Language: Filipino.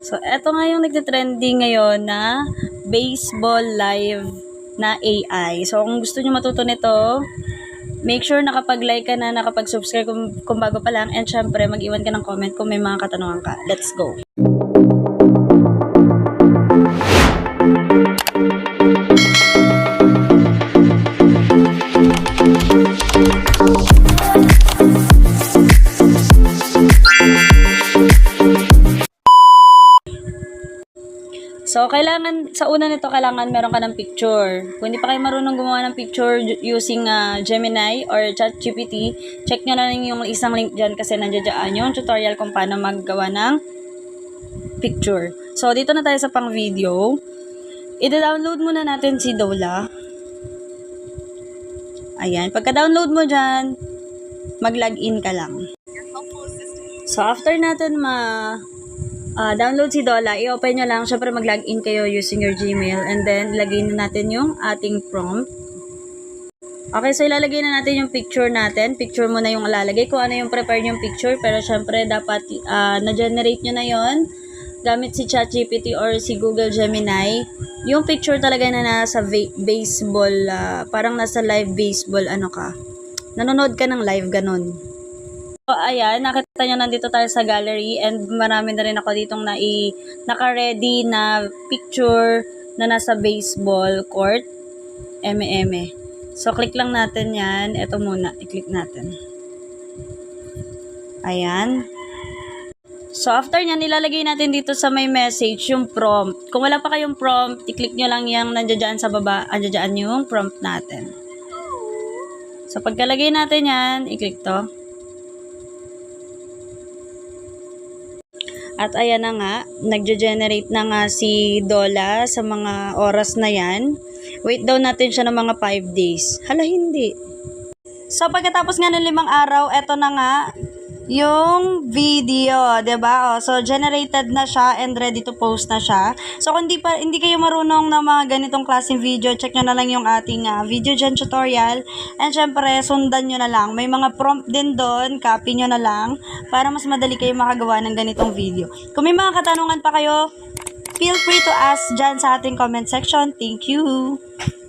So, eto nga yung nagte-trending ngayon na baseball live na AI. So, kung gusto nyo matuto nito, make sure nakapag-like ka na, nakapag-subscribe kung bago pa lang, and syempre, mag-iwan ka ng comment kung may mga katanungan ka. Let's go! So, sa una nito, kailangan meron ka ng picture. Kung hindi pa kayo marunong gumawa ng picture using Gemini or ChatGPT, check nyo na lang yung isang link dyan kasi nandiyan yung tutorial kung paano maggawa ng picture. So, dito na tayo sa pang video. I-download muna natin si Dola. Ayan. Pagka-download mo dyan, mag-login ka lang. So, after natin download si Dola, i-open nyo lang. Syempre, mag-login kayo using your Gmail. And then, lagay na natin yung ating prompt. Okay, so ilalagay na natin yung picture natin. Picture mo na yung ilalagay kung ano yung prepare yung picture. Pero syempre, dapat na-generate nyo na yon gamit si ChatGPT or si Google Gemini. Yung picture talaga na nasa baseball, parang nasa live baseball, nanonood ka ng live, ganun. So, ayan, nakita nyo nandito tayo sa gallery and marami na rin ako ditong naka-ready na picture na nasa baseball court, eme. So, click lang natin yan. Ito muna, i-click natin. Ayan. So, after nyan, nilalagay natin dito sa may message yung prompt. Kung wala pa kayong prompt, i-click nyo lang yung nandiyan sa baba, andyan yung prompt natin. So, pagkalagay natin yan, i-click to. At ayan na nga, nagge-generate na nga si Dola sa mga oras na yan. Wait daw natin siya ng mga 5 days. Hala, hindi. So, pagkatapos nga ng 5 araw, eto na nga yung video, 'di ba? So, generated na siya and ready to post na siya. So, kung hindi kayo marunong ng mga ganitong klaseng video, check nyo na lang yung ating video gen tutorial. And syempre, sundan nyo na lang. May mga prompt din doon, copy nyo na lang para mas madali kayo makagawa ng ganitong video. Kung may mga katanungan pa kayo, feel free to ask dyan sa ating comment section. Thank you!